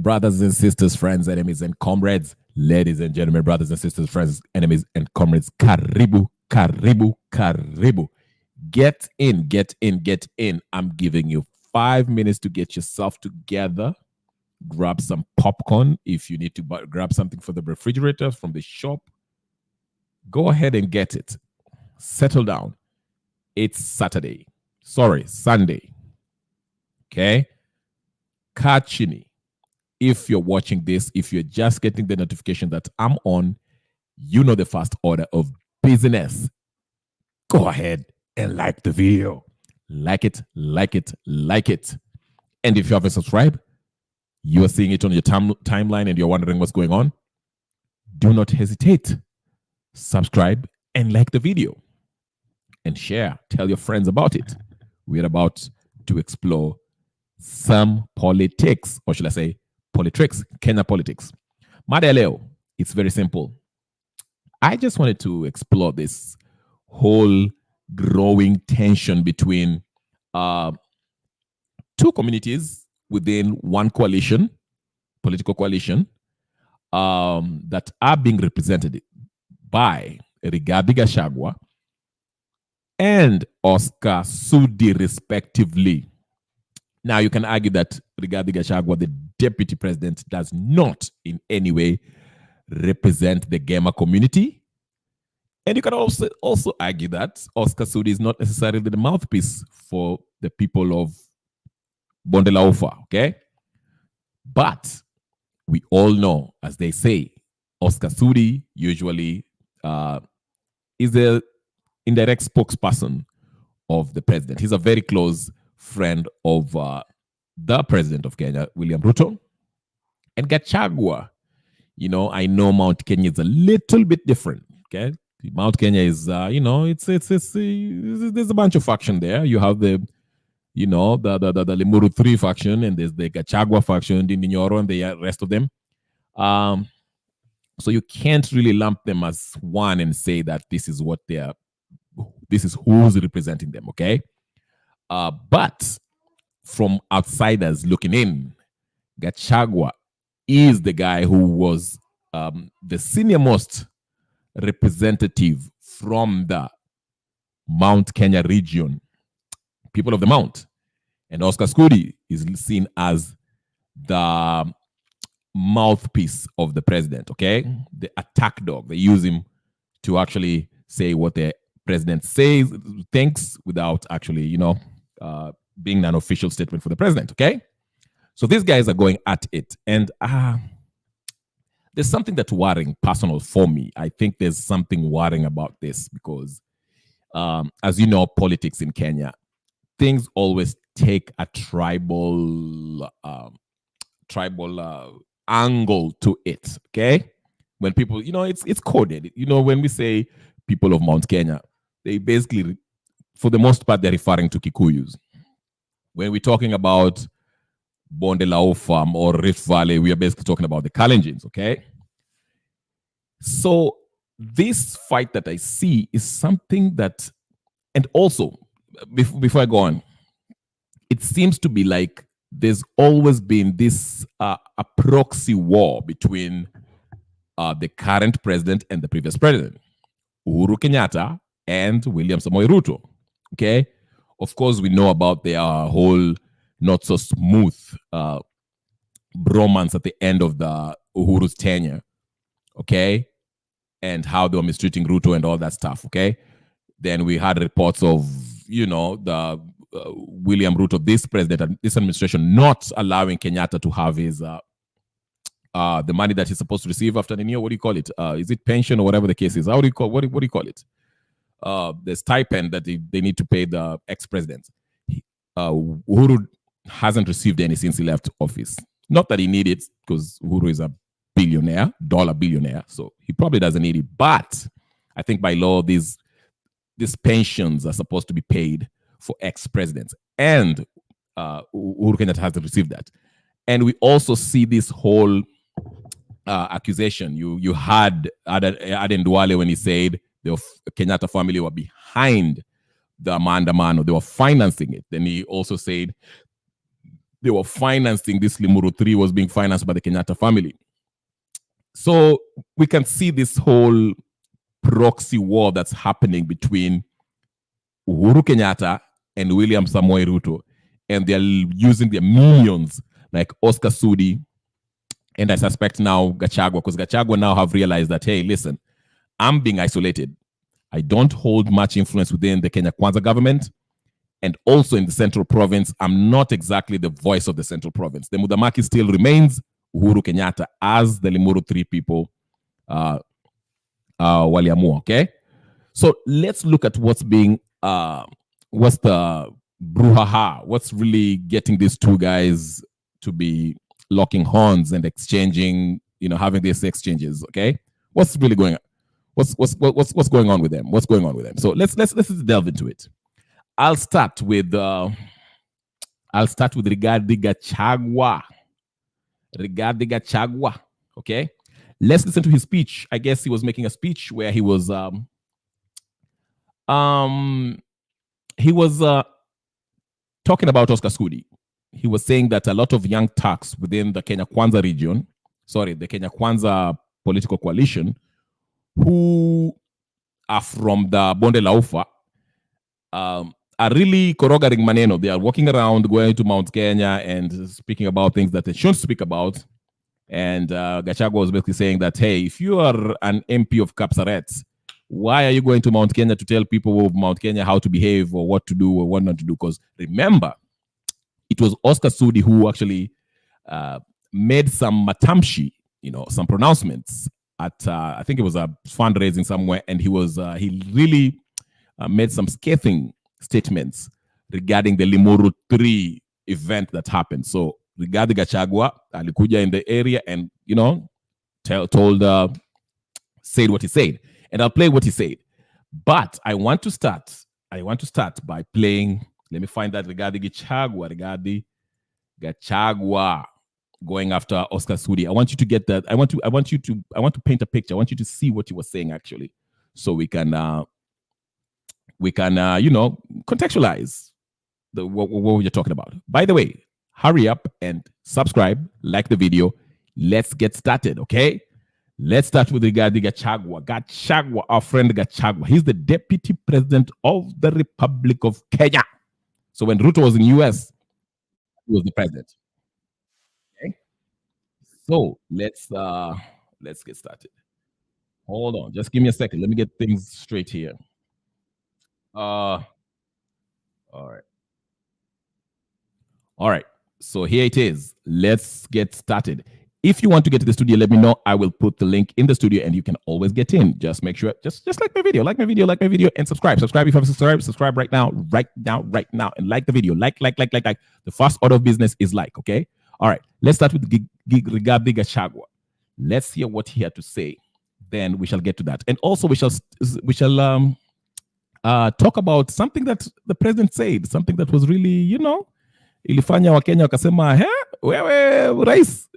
Brothers and sisters, friends, enemies, and comrades, ladies and gentlemen, brothers and sisters, friends, enemies, and comrades, karibu, karibu, karibu. Get in, get in, get in. I'm giving you 5 minutes to get yourself together. Grab some popcorn if you need to grab something for the refrigerator from the shop. Go ahead and get it. Settle down. It's Saturday. Sorry, Sunday. Okay? Kachini. If you're watching this, if you're just getting the notification that I'm on, you know the first order of business. Go ahead and like the video. Like it, like it, like it. And if you haven't subscribed, you are seeing it on your timeline and you're wondering what's going on, do not hesitate. Subscribe and like the video. And share. Tell your friends about it. We're about to explore some politics, or should I say, politics, Kenya politics. Mada leo, it's very simple. I just wanted to explore this whole growing tension between two communities within one coalition, political coalition, that are being represented by Rigathi Gachagua and Oscar Sudi, respectively. Now, you can argue that Rigathi Gachagua, the deputy president, does not in any way represent the Gema community. And you can also argue that Oscar Sudi is not necessarily the mouthpiece for the people of Bonde la Ufa, okay? But we all know, as they say, Oscar Sudi usually is the indirect spokesperson of the president. He's a very close friend of the president of Kenya, William Ruto. And Gachagua, you know, I know Mount Kenya is a little bit different, okay? Mount Kenya is, you know, it's there's a bunch of faction there. You have the, you know, the Limuru 3 faction, and there's the Gachagua faction, the Ninyoro, and the rest of them. So you can't really lump them as one and say that this is what they are, this is who's representing them, okay? But from outsiders looking in, Gachagua is the guy who was the senior most representative from the Mount Kenya region, people of the Mount. And Oscar Sudi is seen as the mouthpiece of the president, okay? The attack dog. They use him to actually say what the president says, thinks, without actually, you know, being an official statement for the president, okay? So these guys are going at it. And there's something that's worrying, personal for me. I think there's something worrying about this because, as you know, politics in Kenya, things always take a tribal angle to it, okay? When people, you know, it's coded. You know, when we say people of Mount Kenya, they basically, for the most part, they're referring to Kikuyus. When we're talking about Bonde la Ufa or Rift Valley, we are basically talking about the Kalenjins, okay? So this fight that I see is something that, and also, before I go on, it seems to be like there's always been this a proxy war between the current president and the previous president, Uhuru Kenyatta and William Samoei Ruto, okay? Of course, we know about their whole not so smooth bromance at the end of the Uhuru's tenure, okay? And how they were mistreating Ruto and all that stuff, okay? Then we had reports of, you know, the William Ruto, this president, this administration, not allowing Kenyatta to have his the money that he's supposed to receive after the year. What do you call it? Is it pension or whatever the case is? How do you call what do you call it? The stipend that they need to pay the ex-president. Uhuru hasn't received any since he left office. Not that he needs it, because Uhuru is a billionaire, dollar billionaire, so he probably doesn't need it. But I think by law, these pensions are supposed to be paid for ex-presidents, and Uhuru Kenyatta hasn't received that. And we also see this whole accusation. You had Aden Duale when he said the Kenyatta family were behind the Amanda Mano, they were financing it. Then he also said they were financing this Limuru 3 was being financed by the Kenyatta family. So we can see this whole proxy war that's happening between Uhuru Kenyatta and William Samoei Ruto, and they're using their minions like Oscar Sudi, and I suspect now Gachagua, because Gachagua now have realized that, hey, listen, I'm being isolated. I don't hold much influence within the Kenya Kwanza government, and also in the central province, I'm not exactly the voice of the central province. The Mudamaki still remains Uhuru Kenyatta as the Limuru 3 people waliamua, okay? So let's look at what's being, what's the brouhaha, what's really getting these two guys to be locking horns and exchanging, having these exchanges, okay? What's really going on? What's going on with them? What's going on with them? So let's delve into it. I'll start with Rigathi Gachagua. Rigathi Gachagua, okay? Let's listen to his speech. I guess he was making a speech where he was talking about Oscar Sudi. He was saying that a lot of young Turks within the Kenya Kwanza region, the Kenya Kwanza political coalition, who are from the Bonde la Ufa, are really corrogating maneno. They are walking around, going to Mount Kenya and speaking about things that they shouldn't speak about. And Gachagua was basically saying that, hey, if you are an MP of Kapsaret, why are you going to Mount Kenya to tell people of Mount Kenya how to behave or what to do or what not to do? Because remember, it was Oscar Sudi who actually made some matamshi, some pronouncements at, I think it was a fundraising somewhere, and he really made some scathing statements regarding the Limuru 3 event that happened. So Rigathi Gachagua alikuja in the area and, said what he said. And I'll play what he said. But I want to start by playing, let me find that Rigathi Gachagua going after Oscar Sudi. I want you to get that. I want to paint a picture. I want you to see what he was saying actually. So we can contextualize what we're talking about. By the way, hurry up and subscribe, like the video. Let's get started, okay? Let's start with Rigathi Gachagua. Gachagua, our friend Gachagua. He's the deputy president of the Republic of Kenya. So when Ruto was in US, he was the president. Okay? So let's get started. Hold on, just give me a second. Let me get things straight here. All right. So here it is. Let's get started. If you want to get to the studio, let me know. I will put the link in the studio and you can always get in. Just make sure, just like my video, and subscribe. Subscribe if you haven't subscribe right now, and like the video. Like. The first order of business is like, okay? All right. Let's start with Rigathi Gachagua. Let's hear what he had to say. Then we shall get to that. And also we shall talk about something that the president said, something that was really, ilifanya Wakenya wakasema, wewe rais,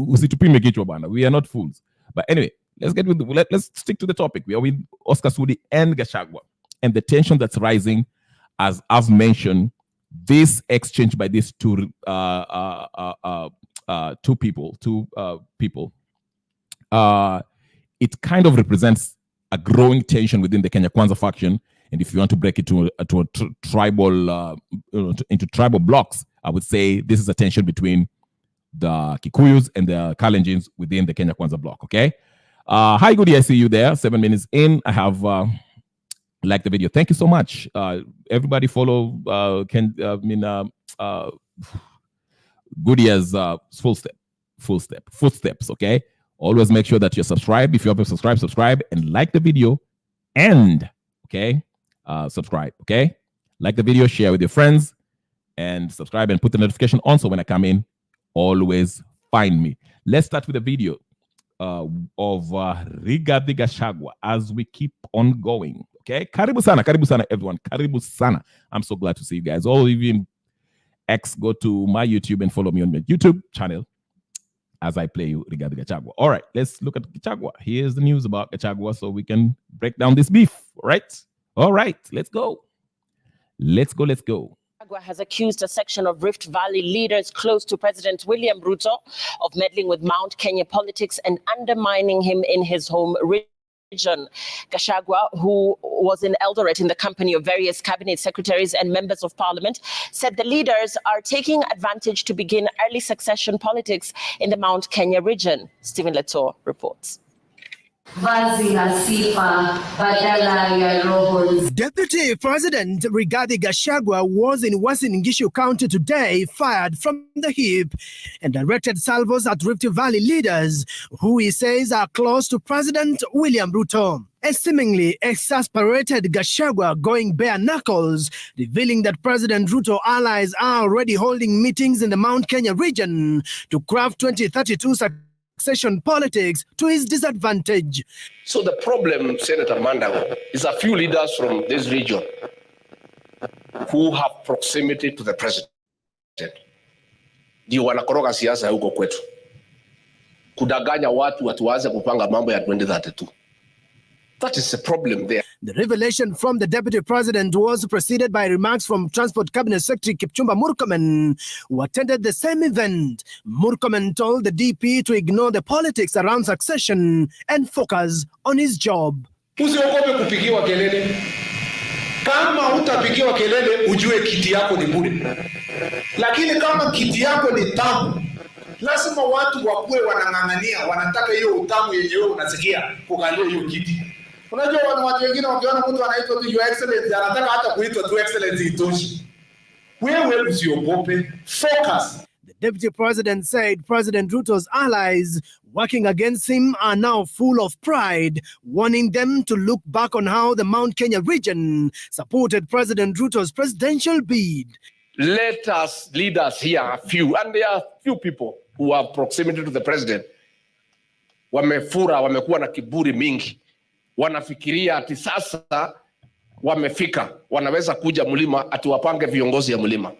usitupime kichwa bana. We are not fools. But anyway, let's stick to the topic. We are with Oscar Sudi and Gachagua and the tension that's rising, as I've mentioned. This exchange by these two people, it kind of represents a growing tension within the Kenya Kwanza faction. And if you want to break it into tribal blocks, I would say this is a tension between the Kikuyus and the Kalenjins within the Kenya Kwanza block. Okay. Hi, Goody. I see you there. 7 minutes in. I have liked the video. Thank you so much. Everybody follow Goody as footsteps. Okay. Always make sure that you're subscribed. If you haven't subscribed, subscribe and like the video. And okay, subscribe. Okay, like the video, share with your friends, and subscribe and put the notification on so when I come in, always find me. Let's start with a video of Rigathi Gachagua as we keep on going. Okay, karibu sana everyone, karibu sana. I'm so glad to see you guys. All of you in X, go to my YouTube and follow me on my YouTube channel as I play you Rigathi Gachagua. All right, let's look at Gachagua. Here's the news about Gachagua so we can break down this beef. All right, let's go. Gachagua has accused a section of Rift Valley leaders close to President William Ruto of meddling with Mount Kenya politics and undermining him in his home region. Gachagua, who was in Eldoret in the company of various cabinet secretaries and members of parliament, said the leaders are taking advantage to begin early succession politics in the Mount Kenya region. Stephen Leto reports. Deputy President Rigathi Gachagua was in Uasin Gishu County today, fired from the hip and directed salvos at Rift Valley leaders who he says are close to President William Ruto. A seemingly exasperated Gachagua going bare knuckles, revealing that President Ruto allies are already holding meetings in the Mount Kenya region to craft 2032 succession politics to his disadvantage. So the problem, Senator Mandago, is a few leaders from this region who have proximity to the president. Ndio wanakoroga siasa huko kwetu. Kudanganya watu watuanze kupanga mambo ya 2032. That is the problem there. The revelation from the Deputy President was preceded by remarks from Transport Cabinet Secretary Kipchumba Murkomen, who attended the same event. Murkomen told the DP to ignore the politics around succession and focus on his job. Usiogope kupigiwa kelele. Kama hutapigiwa kelele, ujue kiti yako ni bure. Lakini kama kiti yako ni tamu, lazima watu wakuwe wanang'ang'ania, wanataka hiyo utamu yenye wewe unasikia kukalia hiyo kiti. Unajua watu wengine wakiona mtu anaitwa tu Your Excellency, anataka hata kuitwa tu Excellency itoshi. Wewe usiogope, focus. The Deputy President said President Ruto's allies working against him are now full of pride, warning them to look back on how the Mount Kenya region supported President Ruto's presidential bid. Let us leaders here, a few, and there are few people who have proximity to the president. Wamefura, wamekuwa na kiburi mingi. Wanafikiria ati sasa wamefika, wanaweza kuja mlima ati wapange viongozi ya mlima.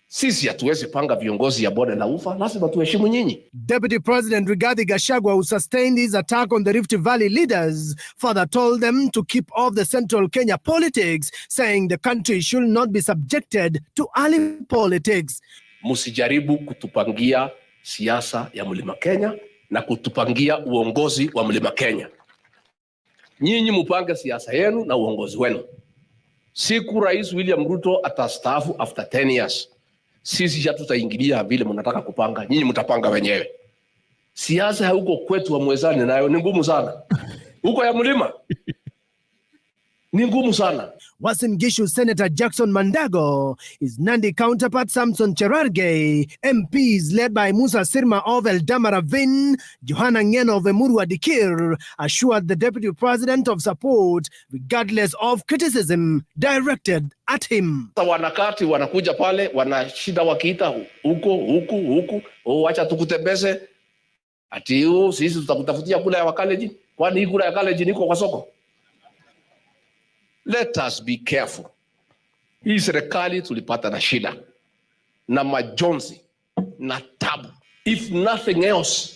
Sisi hatuwezi panga viongozi ya bonde la ufa, lazima tuheshimu nyinyi. Deputy President Rigathi Gachagua, who sustained his attack on the Rift Valley leaders, further told them to keep off the central Kenya politics, saying the country should not be subjected to early politics. Musijaribu kutupangia siasa ya mlima Kenya na kutupangia uongozi wa mlima Kenya. Nyinyi mupange siasa yenu na uongozi wenu. Siku Rais William Ruto atastaafu after 10 years. Sisi hatutaingilia vile mnataka kupanga, nyinyi mtapanga wenyewe. Siasa ya huko kwetu wa mwezani nayo ni ngumu sana. Huko ya mlima ni ngumu sana. Uasin Gishu Senator Jackson Mandago, his Nandi counterpart Samson Cherargei, MPs led by Musa Sirma of Eldama Ravine, Johanna Ngeno of Emurua Dikir, assured the Deputy President of support regardless of criticism directed at him. Wanakati wanakuja pale, wanashida wakiita huku, wacha tukutembeze. Ati sisi tutakutafutia kula ya wakaleji, kwani kula ya kaleji niko kwa soko? Let us be careful. Hii serikali tulipata na shida, na majonzi, na tabu. If nothing else,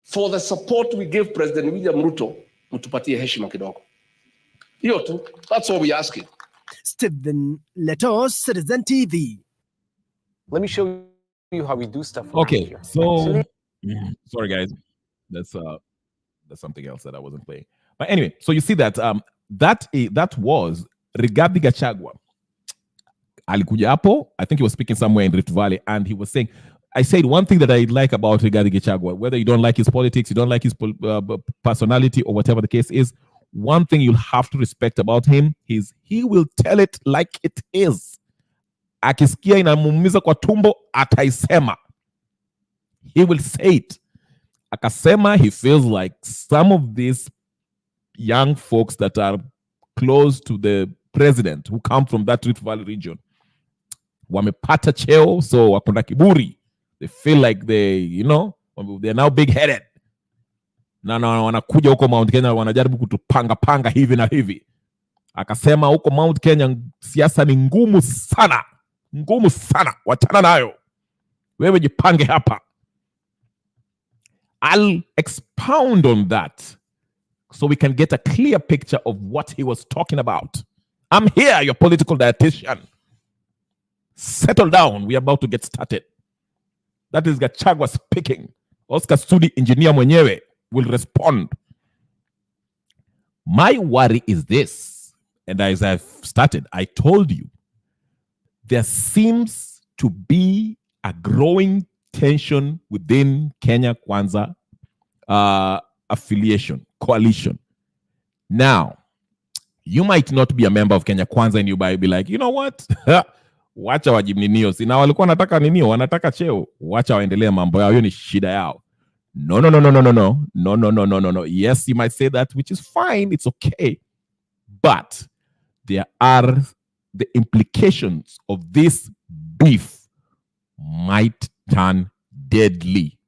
for the support we give President William Ruto, mtupatie heshima kidogo. Hiyo tu, that's all we ask it. Stephen Leto, Citizen TV. Let me show you how we do stuff. Okay, so sorry guys, that's something else that I wasn't playing. But anyway, so you see that that was Rigathi Gachagua. Alikuja hapo, I think he was speaking somewhere in Rift Valley, and he was saying, I said one thing that I like about Rigathi Gachagua, whether you don't like his politics, you don't like his personality, or whatever the case is, one thing you'll have to respect about him is he will tell it like it is. Akisikia inamuumiza kwa tumbo, ataisema. He will say it. Akasema he feels like some of these young folks that are close to the president who come from that Rift Valley region, wamepata cheo, so wakunda kiburi. They feel like they're now big-headed. Na wanakuja huko Mount Kenya, wanajaribu kutupanga hivi na hivi. Akasema huko Mount Kenya siasa ni ngumu sana. Ngumu sana. Wachana nayo. Wewe jipange hapa. I'll expound on that so we can get a clear picture of what he was talking about. I'm here, your political dietitian. Settle down. We're about to get started. That is Gachagua speaking. Oscar Sudi, engineer mwenyewe, will respond. My worry is this, and as I've started, I told you, there seems to be a growing tension within Kenya Kwanza affiliation, coalition. Now, you might not be a member of Kenya Kwanza and you might be like, you know what? Wacha wajimninio. Sina walikuwa wanataka ninio, wanataka cheo. Wacha waendelee mambo yao, hiyo ni shida yao. No. Yes, you might say that, which is fine. It's okay. But there are the implications of this beef might turn deadly.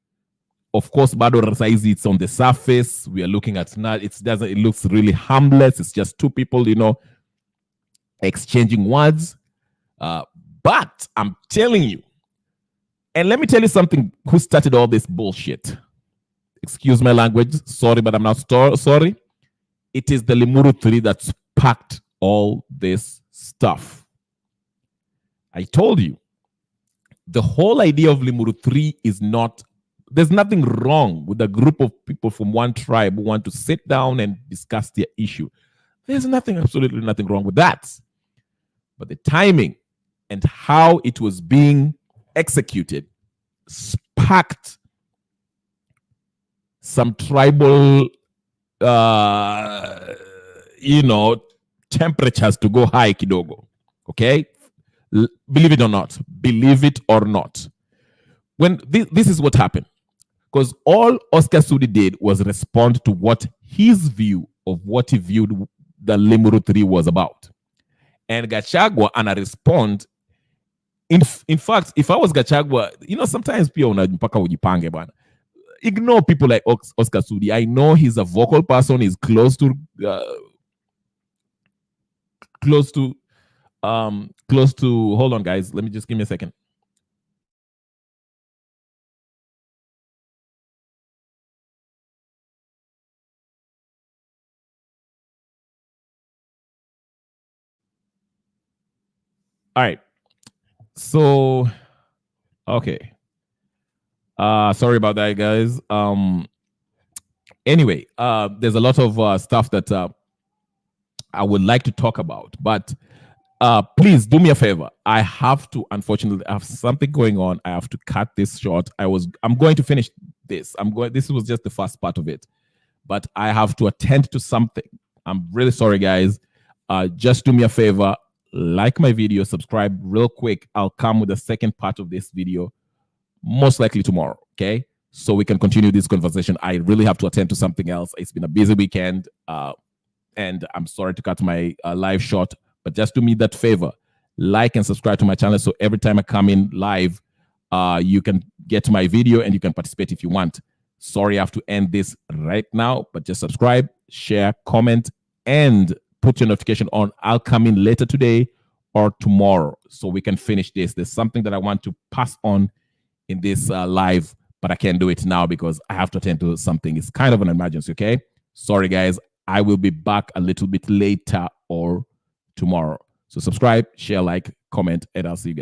Of course, bado saizi, it's on the surface. We are looking at now. It looks really harmless. It's just two people, exchanging words. But I'm telling you, and let me tell you something. Who started all this bullshit? Excuse my language. Sorry, but I'm not sorry. It is the Limuru 3 that sparked all this stuff. I told you, the whole idea of Limuru 3 is not, there's nothing wrong with a group of people from one tribe who want to sit down and discuss their issue. There's absolutely nothing wrong with that. But the timing and how it was being executed sparked some tribal, temperatures to go high kidogo. Okay? Believe it or not. When this is what happened. Because all Oscar Sudi did was respond to what his view of what he viewed the Limuru 3 was about. And Gachagua and I respond. In fact, if I was Gachagua, sometimes people mpaka ujipange bana. Ignore people like Oscar Sudi. I know he's a vocal person. He's close to hold on, guys. Let me just give me a second. All right. So, okay. Sorry about that, guys. Anyway, there's a lot of stuff that I would like to talk about, but please do me a favor. I have to, unfortunately, I have something going on. I have to cut this short. I'm going to finish this. This was just the first part of it, but I have to attend to something. I'm really sorry, guys. Just do me a favor. Like my video, subscribe real quick. I'll come with the second part of this video, most likely tomorrow, okay? So we can continue this conversation. I really have to attend to something else. It's been a busy weekend, and I'm sorry to cut my live short, but just do me that favor. Like and subscribe to my channel so every time I come in live, you can get my video and you can participate if you want. Sorry, I have to end this right now, but just subscribe, share, comment, and put your notification on. I'll come in later today or tomorrow so we can finish this. There's something that I want to pass on in this live, but I can't do it now because I have to attend to something. It's kind of an emergency, okay? Sorry, guys. I will be back a little bit later or tomorrow. So subscribe, share, like, comment, and I'll see you guys.